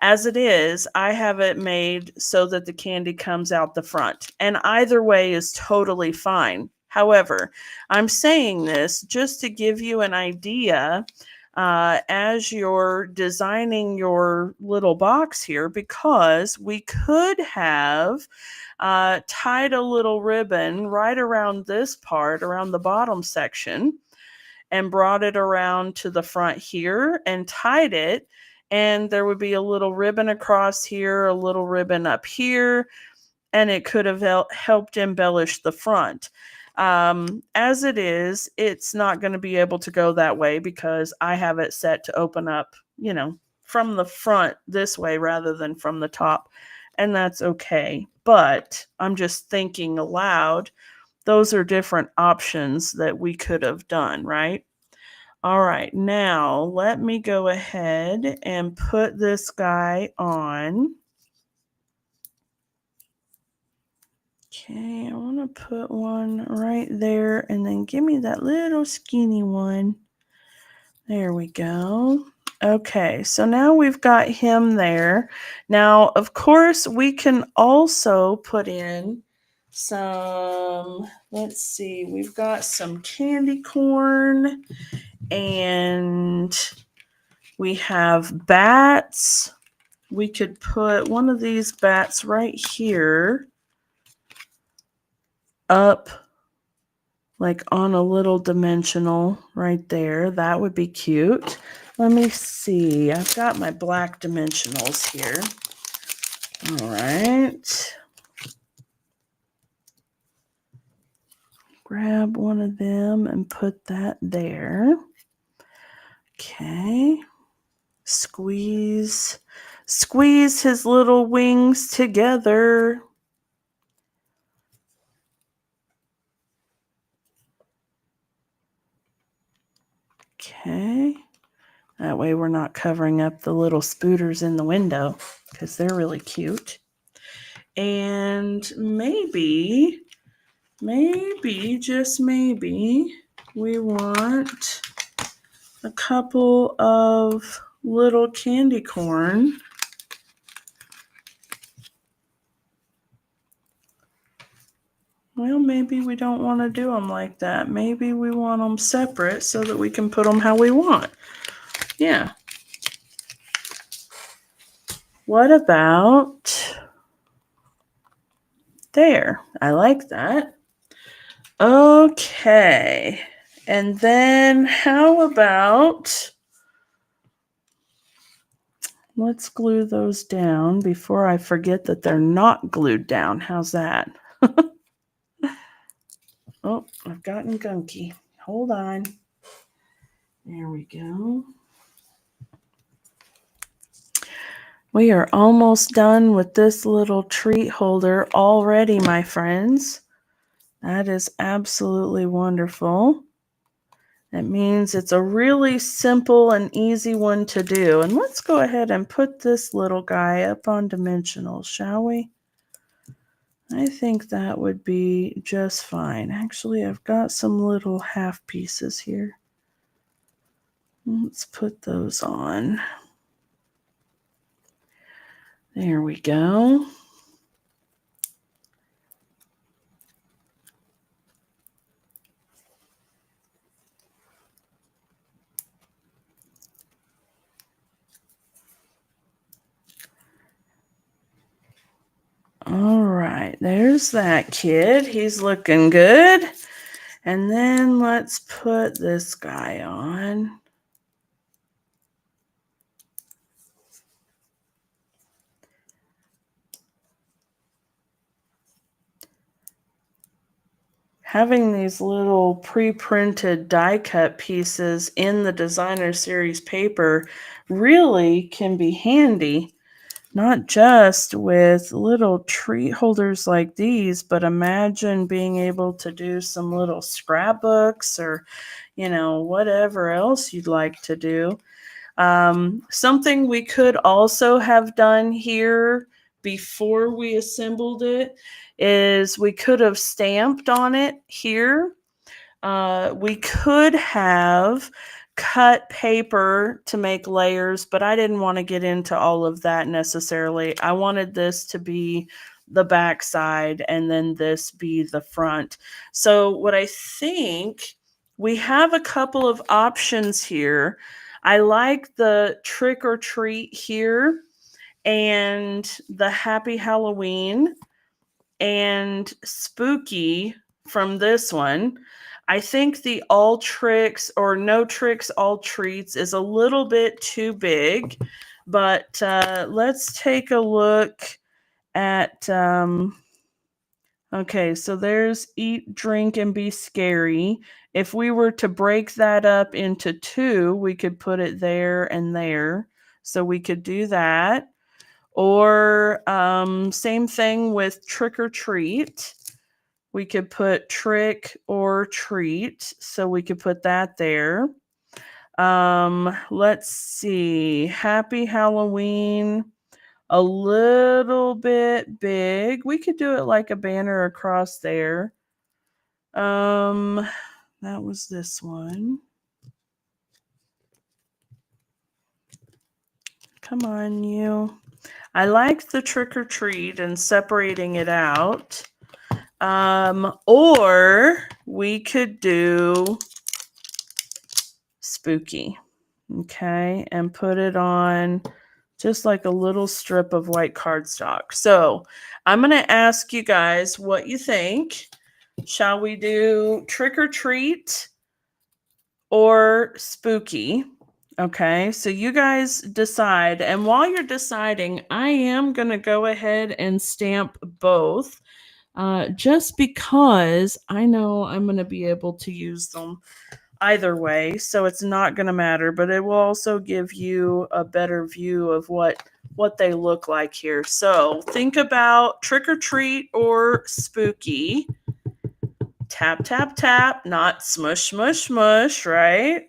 As it is, I have it made so that the candy comes out the front. And either way is totally fine. However, I'm saying this just to give you an idea as you're designing your little box here, because we could have tied a little ribbon right around this part, around the bottom section, and brought it around to the front here and tied it. And there would be a little ribbon across here, a little ribbon up here, and it could have helped embellish the front. As it is, it's not going to be able to go that way because I have it set to open up, from the front this way rather than from the top. And that's okay. But I'm just thinking aloud. Those are different options that we could have done, right? All right, now let me go ahead and put this guy on. Okay, I want to put one right there and then give me that little skinny one. There we go. Okay, so now we've got him there. Now, of course, we can also put in some, let's see, we've got some candy corn and we have bats. We could put one of these bats right here up like on a little dimensional right there. That would be cute. Let me see. I've got my black dimensionals here. All right. Grab one of them and put that there. Okay. Squeeze his little wings together. Okay. That way we're not covering up the little spooters in the window because they're really cute. And maybe, just maybe, we want a couple of little candy corn. Well, maybe we don't want to do them like that. Maybe we want them separate so that we can put them how we want. Yeah. What about there? I like that. Okay. And then how about, let's glue those down before I forget that they're not glued down. How's that? Oh, I've gotten gunky. Hold on. There we go. We are almost done with this little treat holder already, my friends. That is absolutely wonderful. That means it's a really simple and easy one to do. And let's go ahead and put this little guy up on dimensionals, shall we? I think that would be just fine. Actually, I've got some little half pieces here. Let's put those on. There we go. All right, there's that kid. He's looking good. And then let's put this guy on. Having these little pre-printed die cut pieces in the designer series paper really can be handy not just with little treat holders like these, but imagine being able to do some little scrapbooks or, whatever else you'd like to do. Something we could also have done here before we assembled it is we could have stamped on it here. We could have cut paper to make layers, but I didn't want to get into all of that necessarily. I wanted this to be the back side and then this be the front. So what I think, we have a couple of options here. I like the trick or treat here and the happy Halloween and spooky from this one. I think the all tricks or no tricks, all treats is a little bit too big, but let's take a look at, okay, so there's eat, drink, and be scary. If we were to break that up into two, we could put it there and there. So we could do that. Or same thing with trick or treat. We could put trick or treat. So we could put that there. Let's see. Happy Halloween. A little bit big. We could do it like a banner across there. That was this one. Come on, you. I like the trick or treat and separating it out. Or we could do spooky, okay, and put it on just like a little strip of white cardstock. So I'm going to ask you guys what you think. Shall we do trick or treat or spooky? Okay, so you guys decide. And while you're deciding, I am going to go ahead and stamp both. Just because I know I'm going to be able to use them either way, so it's not going to matter, but it will also give you a better view of what they look like here. So think about trick or treat or spooky. Tap, tap, tap, not smush, smush, smush, right?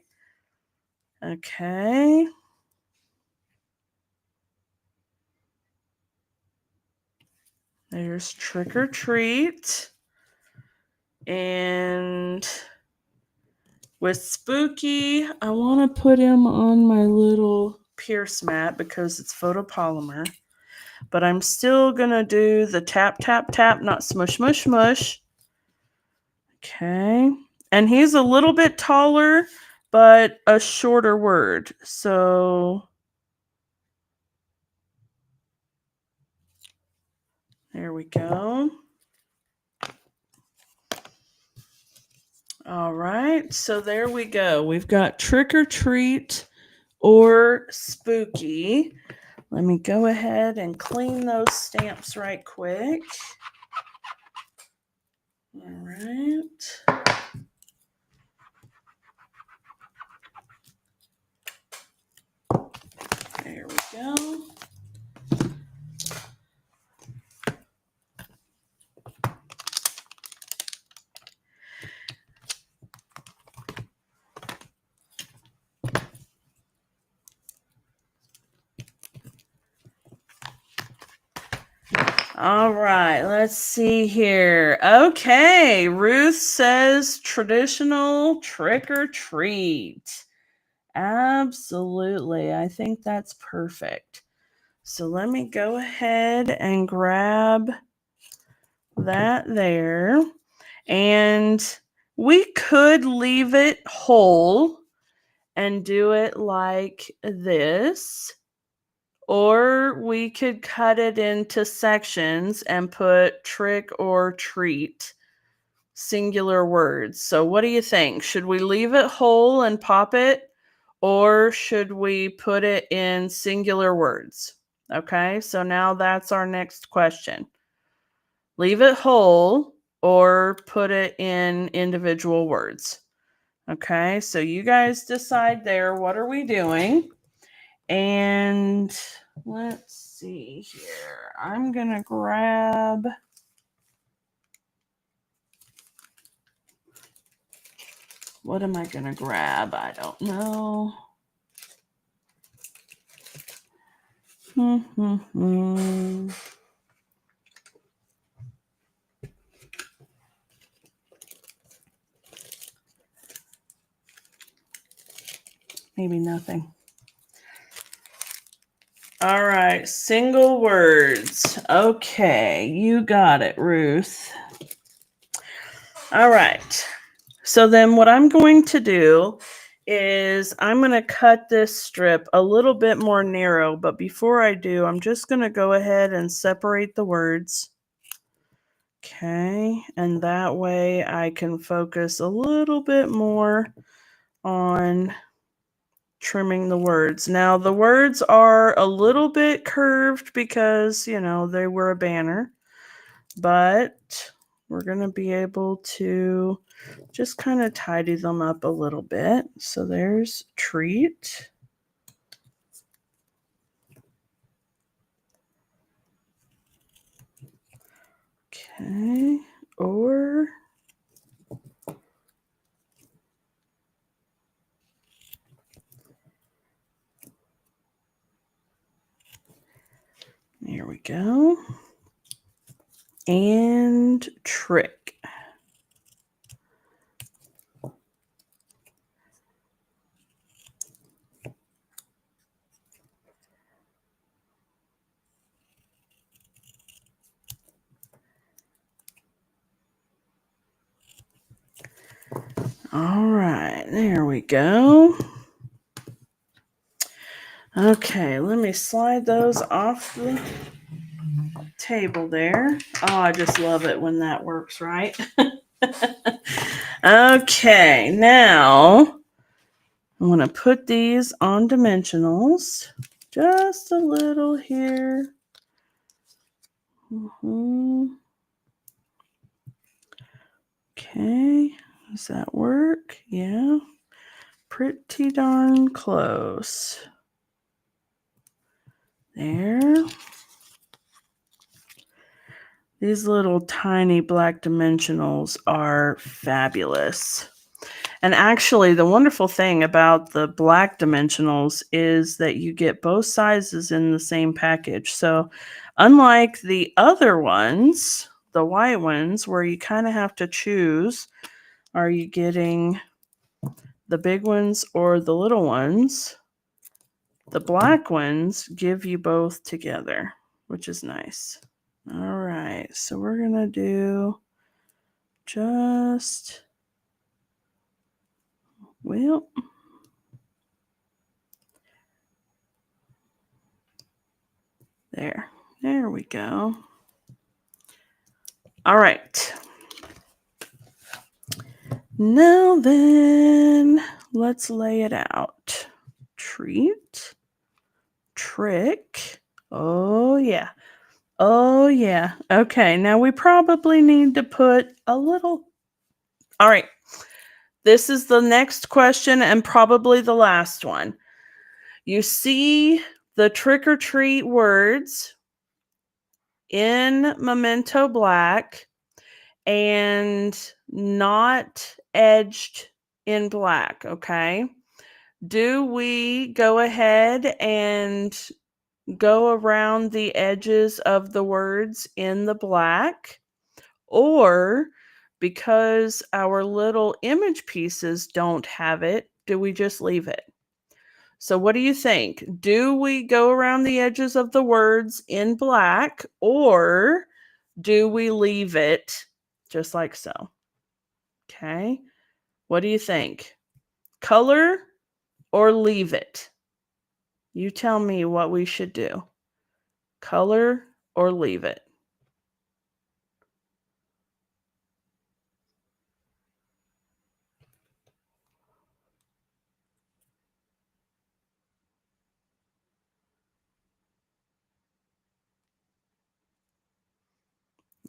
Okay. There's trick or treat. And with spooky, I want to put him on my little pierce mat because it's photopolymer. But I'm still going to do the tap, tap, tap, not smush, smush, smush. Okay. And he's a little bit taller, but a shorter word. So there we go. All right. So there we go. We've got trick or treat or spooky. Let me go ahead and clean those stamps right quick. All right. There we go. All right, let's see here. Okay, Ruth says traditional trick or treat. Absolutely. I think that's perfect. So let me go ahead and grab that there. And we could leave it whole and do it like this. Or we could cut it into sections and put trick or treat, singular words. So what do you think? Should we leave it whole and pop it? Or should we put it in singular words? Okay, so now that's our next question. Leave it whole or put it in individual words. Okay, so you guys decide there. What are we doing? And Let's see here. I'm going to grab... What am I going to grab? I don't know. Maybe nothing. All right, single words. Okay, you got it, Ruth. All right. So then what I'm going to do is I'm going to cut this strip a little bit more narrow, but before I do, I'm just going to go ahead and separate the words. Okay, and that way I can focus a little bit more on trimming the words. Now the words are a little bit curved because, you know, they were a banner, but we're going to be able to just kind of tidy them up a little bit. So there's treat. Okay, or there we go. And trick. All right, there we go. Okay, let me slide those off the table there. Oh, I just love it when that works, right? Okay, now I'm going to put these on dimensionals. Just a little here. Okay, does that work? Yeah, pretty darn close. There. These little tiny black dimensionals are fabulous. And actually, the wonderful thing about the black dimensionals is that you get both sizes in the same package. So unlike the other ones, the white ones, where you kind of have to choose, are you getting the big ones or the little ones? The black ones give you both together, which is nice. All right, so we're going to do just, well, there we go. All right. Now then, let's lay it out. Treat, trick. Oh, yeah. Oh, yeah. Okay, now we probably need to put a little. All right. This is the next question and probably the last one. You see the trick or treat words in Memento Black and not edged in black, okay? Do we go ahead and go around the edges of the words in the black? Or because our little image pieces don't have it, do we just leave it? So what do you think? Do we go around the edges of the words in black, or do we leave it just like so? Okay. What do you think? Color or leave it? You tell me what we should do. Color or leave it?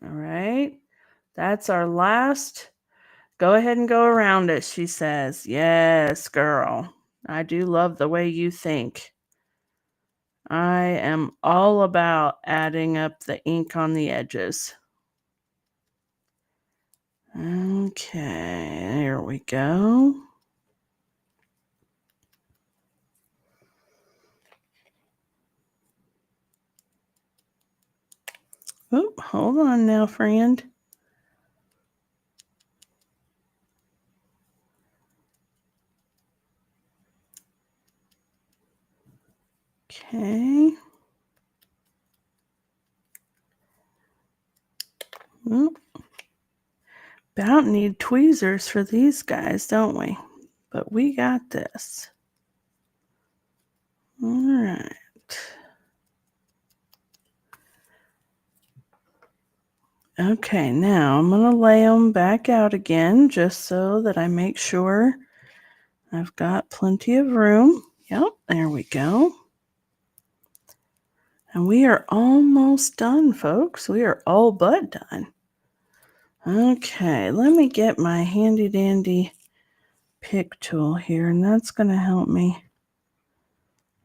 All right. That's our last. Go ahead and go around it, she says. Yes, girl. I do love the way you think. I am all about adding up the ink on the edges. Okay, there we go. Oh, hold on now, friend. Okay. About need tweezers for these guys, don't we? But we got this. All right. Okay, now I'm going to lay them back out again just so that I make sure I've got plenty of room. Yep, there we go. And we are almost done, folks. We are all but done. Okay, let me get my handy dandy pick tool here, and that's going to help me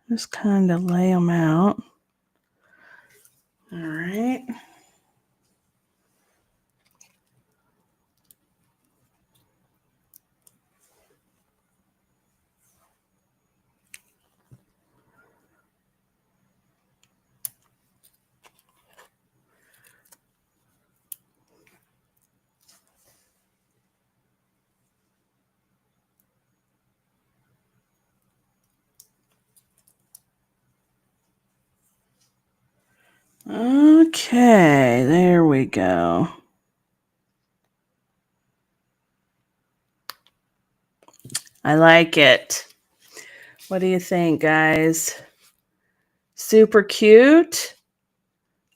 just kind of lay them out. All right. Okay, there we go. I like it. What do you think, guys? Super cute.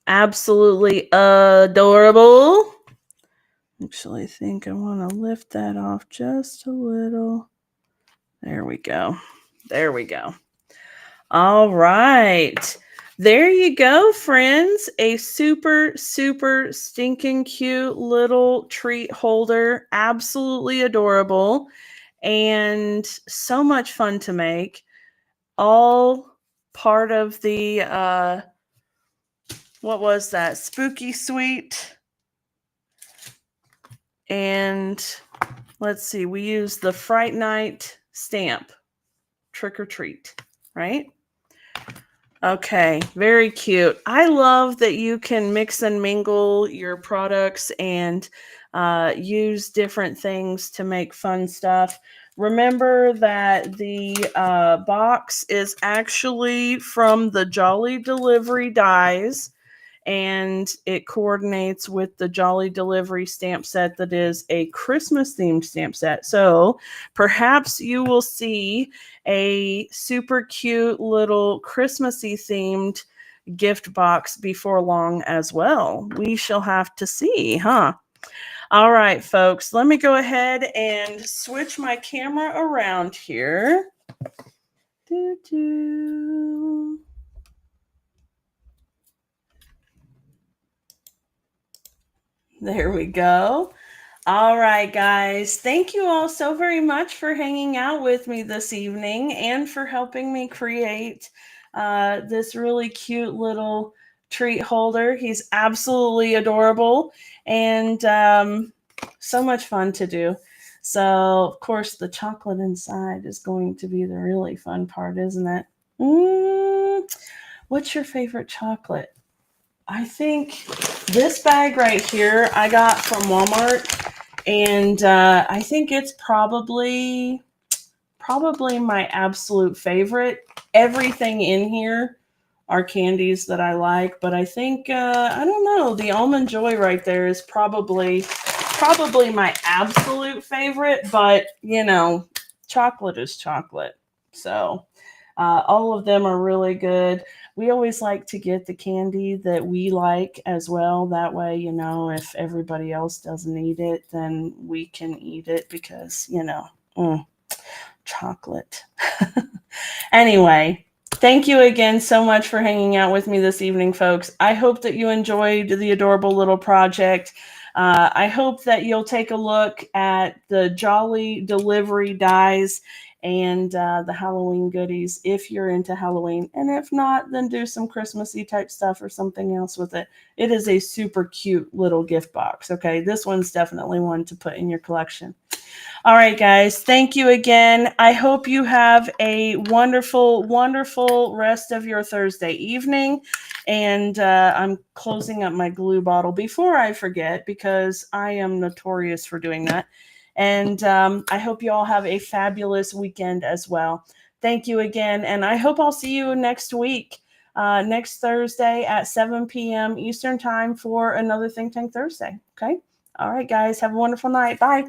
Absolutely adorable. Actually, I think I want to lift that off just a little. There we go. There we go. All right. There you go, friends. A super, super stinking cute little treat holder. Absolutely adorable. And so much fun to make. All part of the, what was that? Spooky Sweet. And let's see, we used the Fright Night stamp. Trick or treat, right? Okay, very cute. I love that you can mix and mingle your products and use different things to make fun stuff. Remember that the box is actually from the Jolly Delivery dies, and it coordinates with the Jolly Delivery stamp set that is a Christmas themed stamp set. So perhaps you will see a super cute little Christmassy themed gift box before long as well. We shall have to see, huh? All right, folks, let me go ahead and switch my camera around here. Doo-doo. There we go. All right, guys. Thank you all so very much for hanging out with me this evening and for helping me create this really cute little treat holder. He's absolutely adorable and so much fun to do. So, of course, the chocolate inside is going to be the really fun part, isn't it? What's your favorite chocolate? I think this bag right here I got from Walmart, and I think it's probably my absolute favorite. Everything in here are candies that I like, but I think I don't know, the Almond Joy right there is probably my absolute favorite, but you know, chocolate is chocolate. So all of them are really good. We always like to get the candy that we like as well. That way, you know, if everybody else doesn't eat it, then we can eat it because, you know, chocolate. Anyway, thank you again so much for hanging out with me this evening, folks. I hope that you enjoyed the adorable little project. I hope that you'll take a look at the Jolly Delivery dies and the Halloween goodies if you're into Halloween. And if not, then do some Christmassy type stuff or something else with it. It is a super cute little gift box. Okay, this one's definitely one to put in your collection. All right, guys, thank you again. I hope you have a wonderful, wonderful rest of your Thursday evening. And I'm closing up my glue bottle before I forget, because I am notorious for doing that. And I hope you all have a fabulous weekend as well. Thank you again. And I hope I'll see you next week, next Thursday at 7 p.m. Eastern Time for another Think Tank Thursday. Okay. All right, guys, have a wonderful night. Bye.